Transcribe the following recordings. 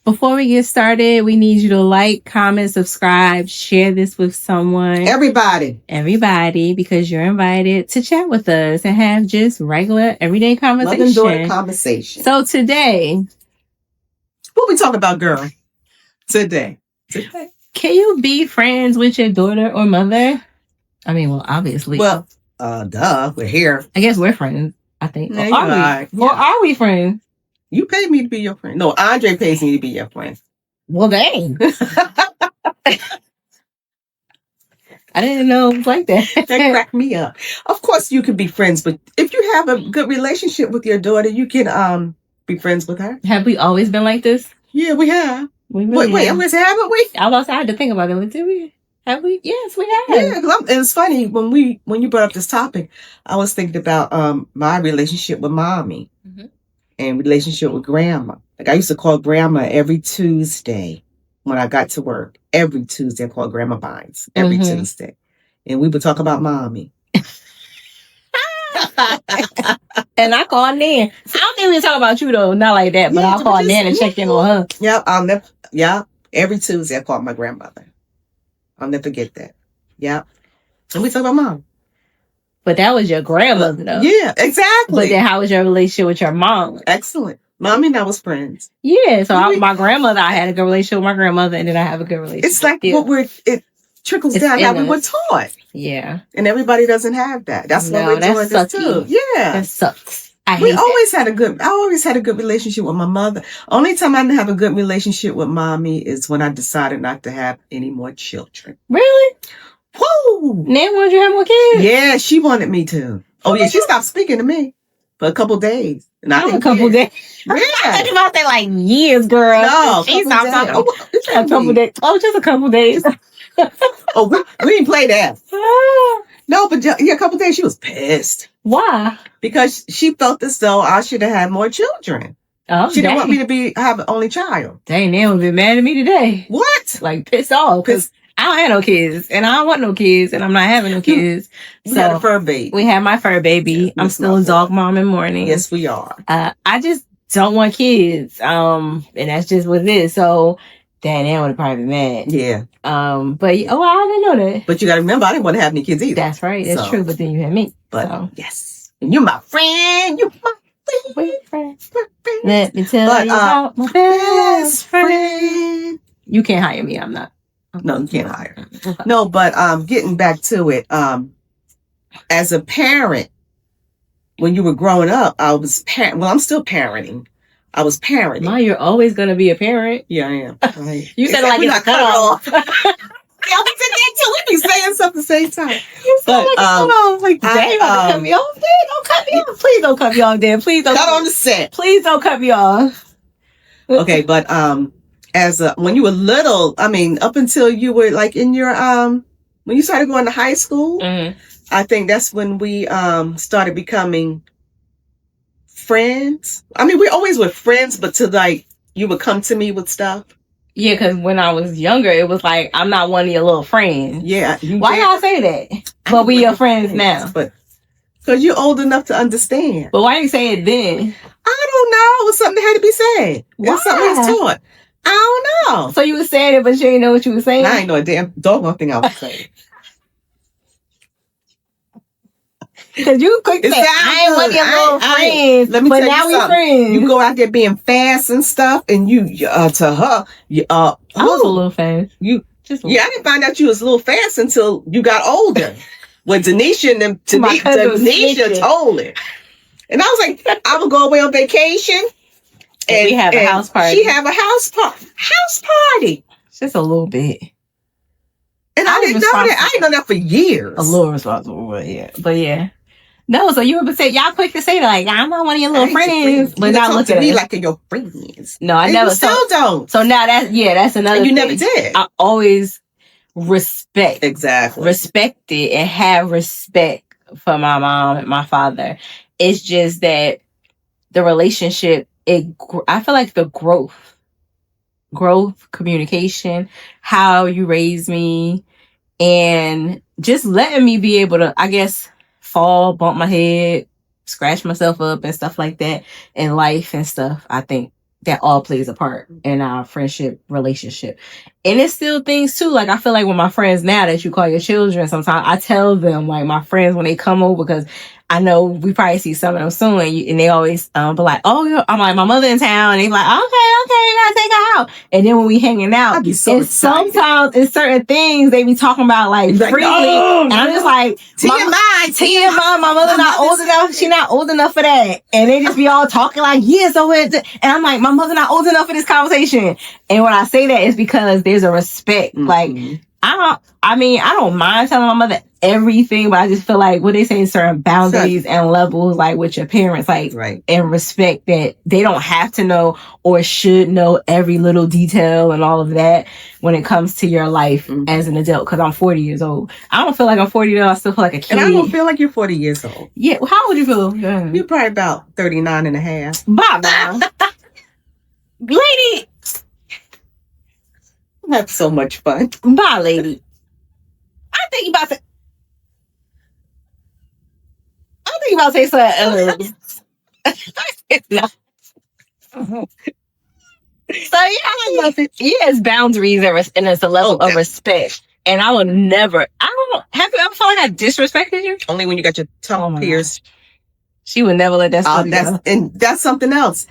Before we get started, we need you to like, comment, subscribe, share this with someone. Everybody, because you're invited to chat with us and have just regular, everyday conversation. Mother and daughter conversation. So today, what we talk about, girl? Today. Can you be friends with your daughter or mother? I mean, well, obviously. Well, duh, we're here. I guess we're friends, I think. Yeah, or are we friends? You paid me to be your friend. No, Andre pays me to be your friend. Well, dang. I didn't know it was like that. That cracked me up. Of course, you can be friends, but if you have a good relationship with your daughter, you can be friends with her. Have we always been like this? Yeah, we have. We really wait, have. Haven't we? I had to think about it. Did we? Have we? Yes, we have. Yeah, and it's funny when you brought up this topic, I was thinking about my relationship with mommy. Mm-hmm. And relationship with grandma. Like I used to call grandma every Tuesday when I got to work. Every Tuesday I called Grandma Bynes. Every Tuesday. And we would talk about mommy. And I called Nan. I don't think we talk about you though, not like that, but I'll call Nan and check in on her. Yep, every Tuesday I called my grandmother. I'll never forget that. Yep. And we talk about mom. But that was your grandmother, though. Yeah, exactly. But then how was your relationship with your mom? Excellent. Mommy and I was friends. Yeah, so my grandmother, I had a good relationship with my grandmother, and then I have a good relationship. It's like it trickles down how we were taught. Yeah. And everybody doesn't have that. That's why we're doing this too. Yeah. That sucks. I always had a good relationship with my mother. Only time I didn't have a good relationship with mommy is when I decided not to have any more children. Really? Woo! Nan wanted you to have more kids? Yeah, she wanted me to. Oh, yeah, she stopped speaking to me for a couple days. And I didn't a couple days. Yeah. I was about to say like years, girl. No, she stopped talking. A couple days. Oh, just a couple days. We didn't play that. No, but a couple days she was pissed. Why? Because she felt as though I should have had more children. Oh, she didn't want me to have an only child. Dang, Nan would be mad at me today. What? Like pissed off. Because I don't have no kids, and I don't want no kids, and I'm not having no kids. We had a fur baby. We had my fur baby. Yeah, I'm still a dog mom in morning. Yes, we are. I just don't want kids. And that's just what it is. So, Nan would have probably been mad. Yeah. But I didn't know that. But you got to remember, I didn't want to have any kids either. That's right. That's true. But then you had me. But yes, and you're my friend. You're my friend. Let me tell you about my best friend. You can't hire me. I'm not. No, you can't hire. No, but getting back to it, as a parent, when you were growing up, I was I'm still parenting. I was parenting. Ma, you're always gonna be a parent. Yeah, I am. Right. You said like it's cut off. Yeah, we did that too. We be saying stuff at the same time. You said like cut off. Like, dang, cut me off. Don't cut me off. Please don't cut me off, Dan. Please don't. Cut on the set. Please don't cut me off. Okay, but when you were little, I mean, up until you were like in your when you started going to high school, I think that's when we started becoming friends. I mean, we always were friends, but you would come to me with stuff. Yeah, because when I was younger, it was like, I'm not one of your little friends. Yeah. Why y'all say that? But we your friends now. But because you're old enough to understand. But why didn't you say it then? I don't know. It was something that had to be said. Why? Something was taught. I don't know. So you were saying it, but you didn't know what you were saying? I ain't know a damn doggone thing I was saying. Because you quick to say, I ain't one of your little friends. Let me but tell now you we something. friends. You go out there being fast and stuff, and to her, I was a little fast. I didn't find out you was a little fast until you got older. When Tanisha told it. And I was like, I would go away on vacation. And we have a house party. She have a house party. Just a little bit. And I didn't know that. I didn't know that for years. A little responsible, but yeah. No, so you would say, y'all quick to say, like, I'm not one of your little friends. But not look at me like your friends. No, I never. You still don't. So now that's another thing. You never did. I always respect it and have respect for my mom and my father. It's just that the relationship, I feel like the growth, communication, how you raised me, and just letting me be able to, I guess, fall, bump my head, scratch myself up and stuff like that in life and stuff. I think that all plays a part in our friendship relationship. And it's still things too. Like, I feel like with my friends now that you call your children, sometimes I tell them, like, my friends when they come over, because I know we probably see some of them soon, and they always be like, oh, I'm like, my mother in town, and they be like, okay, you gotta take her out. And then when we hanging out, and sometimes in certain things they be talking about like freely, and I'm just like, TMI, my mother not old enough. She not old enough for that. And they just be all talking like, yeah, so and I'm like, my mother not old enough for this conversation. And when I say that, it's because there's a respect. Like, I don't mind telling my mother everything, but I just feel like what they say, certain boundaries and levels, like with your parents, like, and respect that they don't have to know or should know every little detail and all of that when it comes to your life as an adult. Because I'm 40 years old. I don't feel like I'm 40 though. I still feel like a kid. And I don't feel like you're 40 years old. Yeah. How would you feel? You're probably about 39 and a half. Bye, now. Lady. Have so much fun. Bye, lady. I think you about to say something else. So yeah, it's boundaries and it's a level of respect. And I will never. Have you ever felt like I disrespected you? Only when you got your tongue pierced. She would never let that go. And that's something else.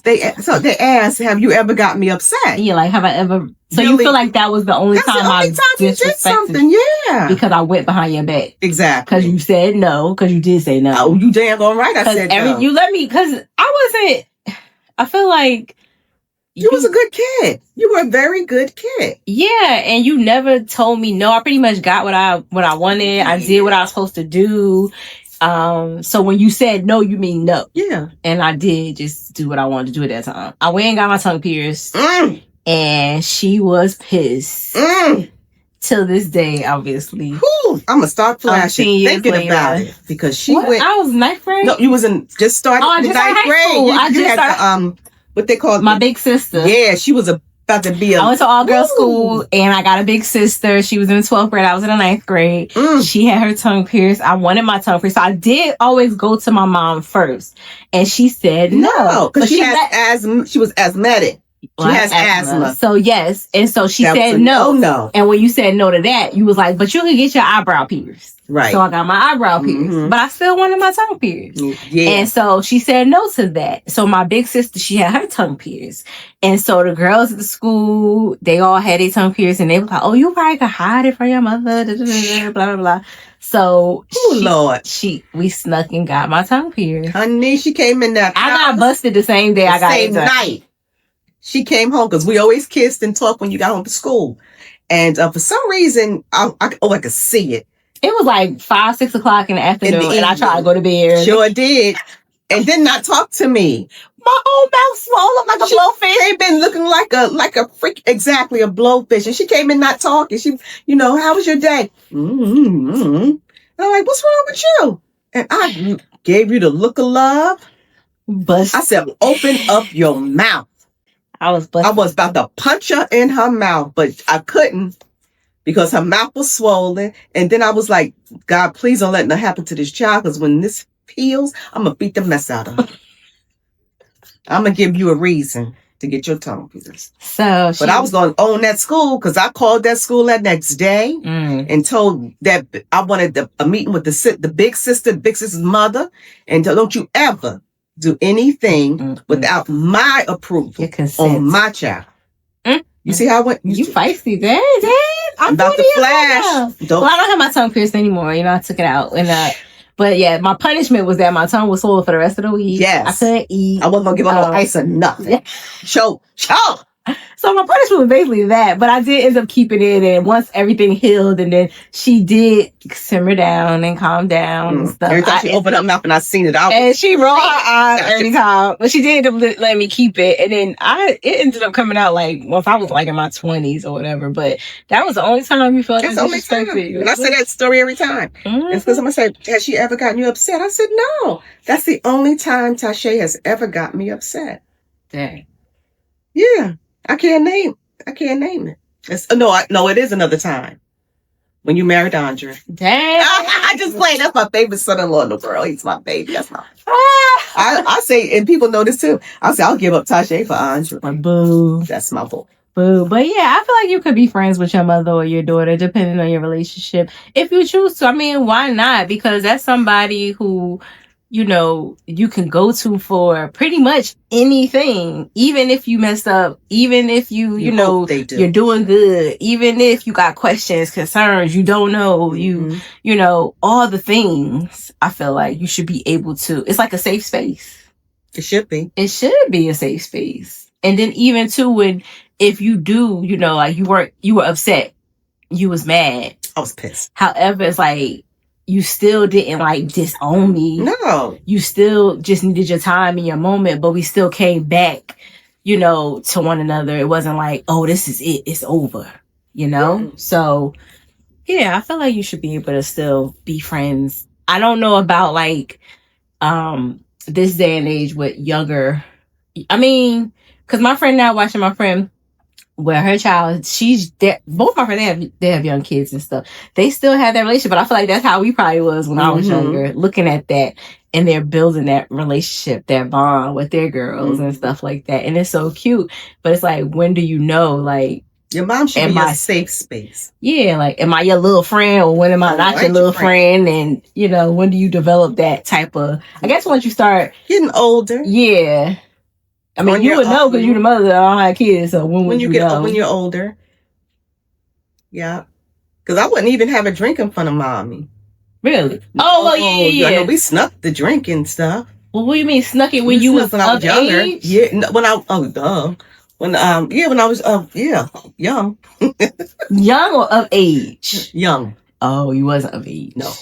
They asked, have you ever got me upset? Yeah, like, have I ever? So really? You feel like that was the only time I disrespected something? Yeah, because I went behind your back. Exactly. Because you said no. Because you did say no. Oh, you damn all right. I said no. You let me. Because I wasn't. I feel like you was a good kid. You were a very good kid. Yeah, and you never told me no. I pretty much got what I wanted. I did what I was supposed to do. So when you said no, you mean no. Yeah. And I did just do what I wanted to do at that time. I went and got my tongue pierced. And she was pissed. Till this day, obviously. Whew, I'm going to start flashing thinking about it. Because she went... I was ninth grade? No, you was just started in ninth grade. I just started... what they call... My big sister. Yeah, she was about to be I went to all-girls school, and I got a big sister. She was in the 12th grade. I was in the 9th grade. She had her tongue pierced. I wanted my tongue pierced. So I did always go to my mom first. And she said no. Because she was asthmatic. She has asthma. So yes. And so she said no. No. And when you said no to that, you was like, but you can get your eyebrow pierced. Right. So I got my eyebrow pierced. But I still wanted my tongue pierced. Yeah. And so she said no to that. So my big sister, she had her tongue pierced. And so the girls at the school, they all had their tongue pierced. And they were like, oh, you probably could hide it from your mother. Blah, blah, blah. So we snuck and got my tongue pierced. Honey, she came in that house. I got busted the same day I got it. Same night. She came home because we always kissed and talked when you got home from school. And for some reason, I could see it. It was like 5, 6 o'clock in the afternoon, and I tried to go to bed. Sure did. And did not talk to me. My whole mouth swollen like a blowfish. They've been looking like a freak, exactly, a blowfish. And she came in not talking. She, how was your day? And I'm like, what's wrong with you? And I gave you the look of love. But I said, open up your mouth. I was about to punch her in her mouth, but I couldn't because her mouth was swollen. And then I was like, God, please don't let nothing happen to this child, because when this heals, I'm going to beat the mess out of her. I'm going to give you a reason to get your tongue pierced. But I was going to own that school, because I called that school that next day and told that I wanted a meeting with the big sister's mother, and don't you ever do anything without my approval on my child. You see how I went? You feisty, Dad. I'm about to flash. Well, I don't have my tongue pierced anymore. I took it out. But yeah, my punishment was that my tongue was swollen for the rest of the week. Yes. I couldn't eat. I wasn't going to give her no ice or nothing. Choke. So my punishment was basically that, but I did end up keeping it. And once everything healed, and then she did simmer down and calm down and stuff. Every time she opened her mouth and I seen it, and she rolled her eyes every time. But she did end up letting me keep it. And then it ended up coming out like once I was like in my 20s or whatever. But that was the only time you felt disrespected. And I say that story every time. It's because somebody said, has she ever gotten you upset? I said, no. That's the only time Tasha has ever got me upset. Dang. Yeah. I can't name it. No, it is another time. When you married Andre. Dang. I just played. That's my favorite son-in-law in the world. He's my baby. That's my I say, and people know this too. I say I'll give up Tasha for Andre. Boo. That's my boy. Boo. But yeah, I feel like you could be friends with your mother or your daughter, depending on your relationship, if you choose to. I mean, why not? Because that's somebody who, you know, you can go to for pretty much anything. Even if you messed up, even if you know, you're doing good, even if you got questions, concerns, you don't know, you know, all the things. I feel like you should be able to. It's like a safe space. It should be. It should be a safe space. And then even too, when if you do, you know, like you were upset, you was mad. I was pissed. However, it's like you still didn't like disown me. No. You still just needed your time and your moment, but we still came back, you know, to one another. It wasn't like, oh, this is it. It's over. You know? Mm-hmm. So yeah, I feel like you should be able to still be friends. I don't know about like this day and age with younger. I mean, because my friend now watching my friend where her child, both my friends, they have young kids and stuff. They still have that relationship, but I feel like that's how we probably was when I was younger, looking at that, and they're building that relationship, that bond with their girls and stuff like that. And it's so cute. But it's like, when do you know, like, your mom should be your safe space. Yeah, like, am I your little friend, or when am I not your little friend? And, you know, when do you develop that type of, I guess once you start getting older. Yeah. I mean, you would know because you're the mother. I don't have kids, so when would you know? When you're older. Yeah. Because I wouldn't even have a drink in front of mommy. Really? Oh, well, yeah. I know we snuck the drink and stuff. Well, what do you mean snuck it when you was of younger? Age? Yeah, when I was young. Young or of age? Young. Oh, you wasn't of age. No.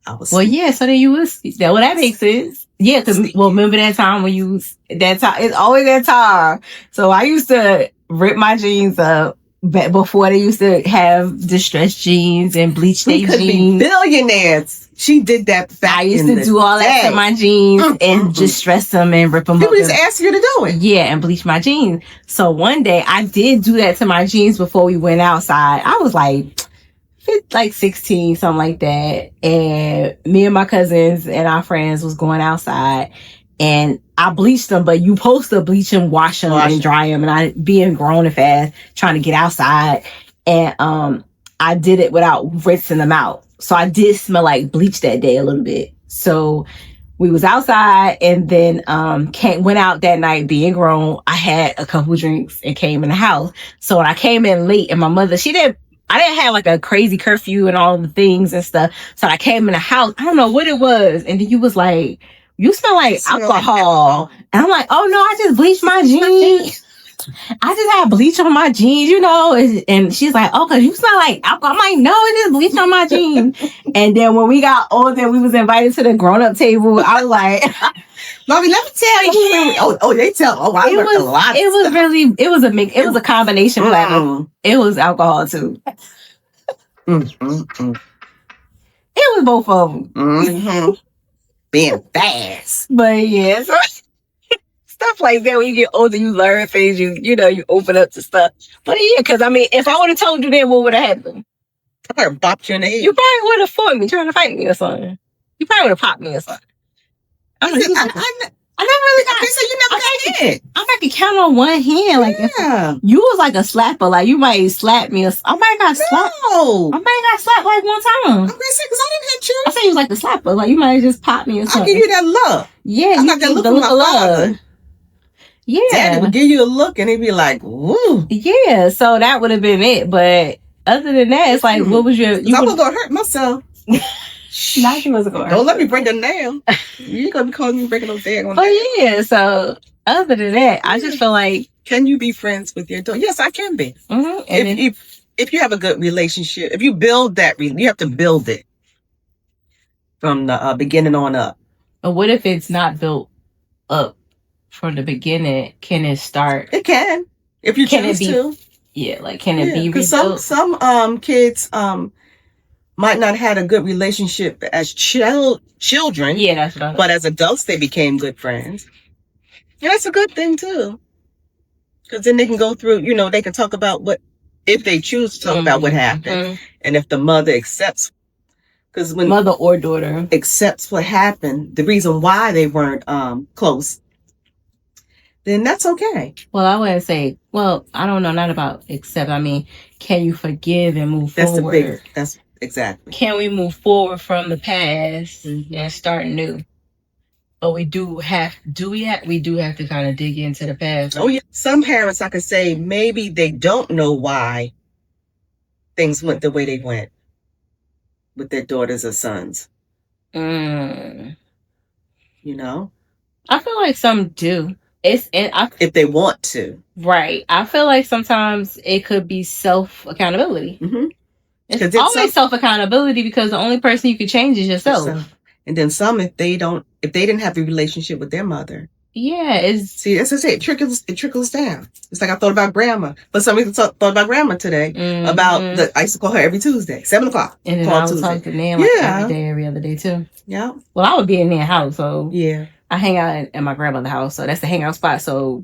I was. Well, yeah, so then you was, that makes sense. Yeah, because, remember that time when you was, that time, it's always that time. So I used to rip my jeans up before they used to have distressed jeans and bleach their jeans. Be billionaires. She did that back I used to do all that to my jeans and distress them and rip them up. People used to ask you to do it. Yeah, and bleach my jeans. So one day I did do that to my jeans before we went outside. I was like 16, something like that. And me and my cousins and our friends was going outside, and I bleached them, but you supposed to bleach them, wash them, and dry them. And I being grown and fast, trying to get outside. And I did it without rinsing them out. So I did smell like bleach that day a little bit. So we was outside, and then went out that night being grown. I had a couple drinks and came in the house. So when I came in late, and my mother, I didn't have like a crazy curfew and all the things and stuff. So I came in the house. I don't know what it was. And then you was like, you smell like alcohol. And I'm like, oh no, I just bleached my jeans. I just had bleach on my jeans, you know. And she's like, oh, because you smell like alcohol. I'm like, no, it is bleach on my jeans. And then when we got older, we was invited to the grown-up table. I was like, Mommy, let me tell you. They tell. Oh, I learned a lot. It was really, it was a mix. It was a combination platinum. It was alcohol too. It was both of them. Being fast. But yeah, so stuff like that. When you get older, you learn things. You know, you open up to stuff. But yeah, because I mean, if I would have told you then, what would have happened? I probably bopped you in the head. You probably would have fought me, trying to fight me or something. You probably would have popped me or something. I never really got. So you never got hit. I can count on one hand. Like, you was like a slapper. Like, you might slap me. I might got slapped. No. I might got slapped like one time. I'm gonna say, because I didn't hit you. I said you was like the slapper. Like, you might have just popped me or something. I'll give you that look. Yeah, I got that look from my father. Yeah. Daddy would give you a look and he'd be like, woo. Yeah, so that would have been it. But other than that, it's like, what was your... I was going to hurt myself. Now she wasn't going to hurt. Don't let me break a nail. You're going to be calling me breaking those daggone nails. But yeah, so other than that, I just feel like... Can you be friends with your daughter? Yes, I can be. Mm-hmm. And if you have a good relationship, if you build that, you have to build it from the beginning on up. But what if it's not built up from the beginning? Can it start? It can, if you choose to. Yeah, like can it be rebuilt? Because some kids might not have a good relationship as children. Yeah, that's what but as adults, they became good friends. And that's a good thing too. Because then they can go through, they can talk about if they choose to talk about what happened. And if the mother accepts Because when mother or daughter accepts what happened, the reason why they weren't close, then that's okay. Well, I wouldn't say, I don't know, not about accept. I mean, can you forgive and move forward? That's exactly. Can we move forward from the past and start new? But we do have to kind of dig into the past. Oh, yeah. Some parents, I could say, maybe they don't know why things went the way they went with their daughters or sons. You know? I feel like some do. If they want to. Right. I feel like sometimes it could be self-accountability. It's always self-accountability because the only person you can change is yourself. And then some, if they didn't have a relationship with their mother. Yeah. See, as I say, it trickles down. It's like I thought about grandma. But somebody thought about grandma today. I used to call her every Tuesday, 7:00. And then I would talk to Nan every other day too. Yeah. Well, I would be in Nan's house, so yeah. I hang out at my grandmother's house, so that's the hangout spot. So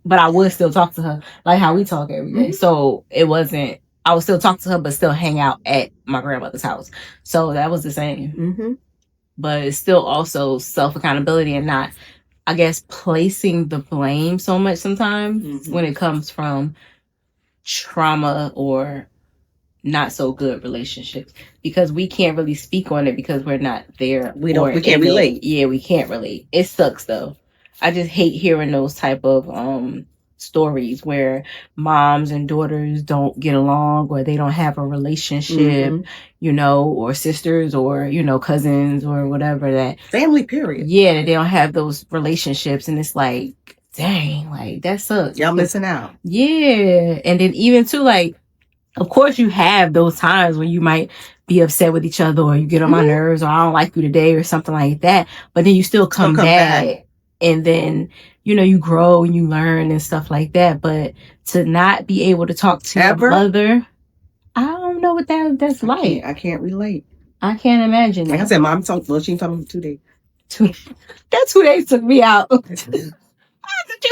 but I would still talk to her like how we talk every day. So it wasn't, I would still talk to her, but still hang out at my grandmother's house. So that was the same. But it's still also self-accountability and not, I guess, placing the blame so much sometimes when it comes from trauma or not so good relationships, because we can't really speak on it because we're not there. We can't relate. Yeah, we can't relate. It sucks though. I just hate hearing those type of stories where moms and daughters don't get along or they don't have a relationship, or sisters or, cousins or whatever, that family period. Yeah, they don't have those relationships, and it's like, dang, like that sucks. Y'all missing out. Yeah. And then even too, like, of course you have those times when you might be upset with each other or you get on my nerves or I don't like you today or something like that, but then you still come back. And then, you grow and you learn and stuff like that. But to not be able to talk to your mother, I don't know what that's like. I can't relate. I can't imagine. Like I said, Mom talked, she ain't talking for 2 days. That 2 days took me out. I was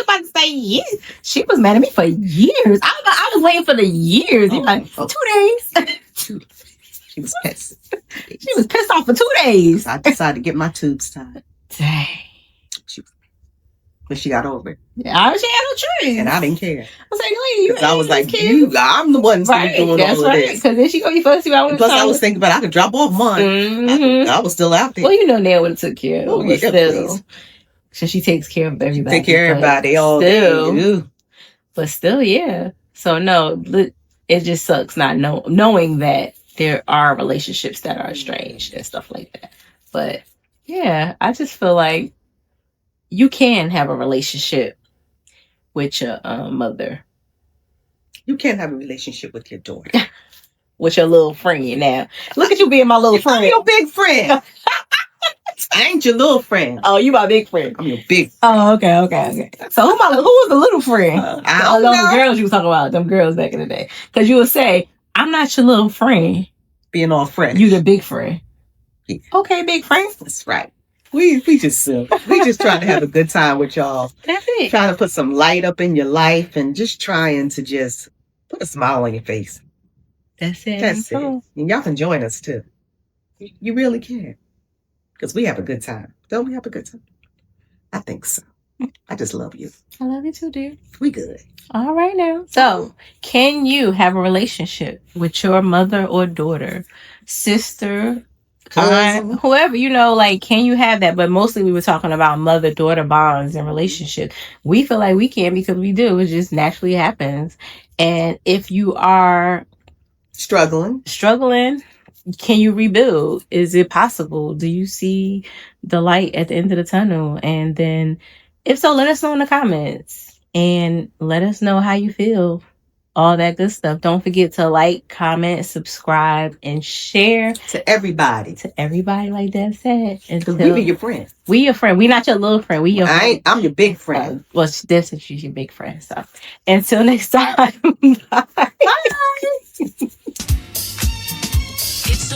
about to say years. She was mad at me for years. I was waiting for the years. 2 days. She was pissed. She was pissed off for 2 days. I decided to get my tubes tied. Dang. But she got over it. Yeah, she had no choice. And I didn't care. I was like, lady, I was like, I'm the one doing all of this. Because then she go you first. Plus, I was thinking about I could drop off mine. I was still out there. Well, Nan would have took care of it. Still. So she takes care of everybody. Take care of everybody all day. But still, yeah. So no, it just sucks not knowing that there are relationships that are estranged and stuff like that. But yeah, I just feel like you can have a relationship with your mother. You can have a relationship with your daughter. With your little friend now. Look at you being my little friend. I'm your big friend. I ain't your little friend. Oh, you my big friend. I'm your big friend. Oh, okay. So who was the little friend? I don't know. Those girls you was talking about, them girls back in the day. Because you would say, I'm not your little friend. Being all friends. You the big friend. Yeah. Okay, big friend. That's right. We just trying to have a good time with y'all. That's it. Trying to put some light up in your life and just trying to just put a smile on your face. That's it. That's it. And y'all can join us too. You really can. Because we have a good time. Don't we have a good time? I think so. I just love you. I love you too, dear. We good. All right now. So, can you have a relationship with your mother or daughter, sister, aunt, whoever, can you have that? But mostly we were talking about mother-daughter bonds and relationships. We feel like we can because we do. It just naturally happens. And if you are struggling, can you rebuild? Is it possible? Do you see the light at the end of the tunnel? And then, if so, let us know in the comments and let us know how you feel. All that good stuff. Don't forget to like, comment, subscribe, and share to everybody. Like Dad said. Because we be your friend. We your friend. We not your little friend. We your friend. I'm your big friend. Well, this is your big friend. So until next time. Bye. It's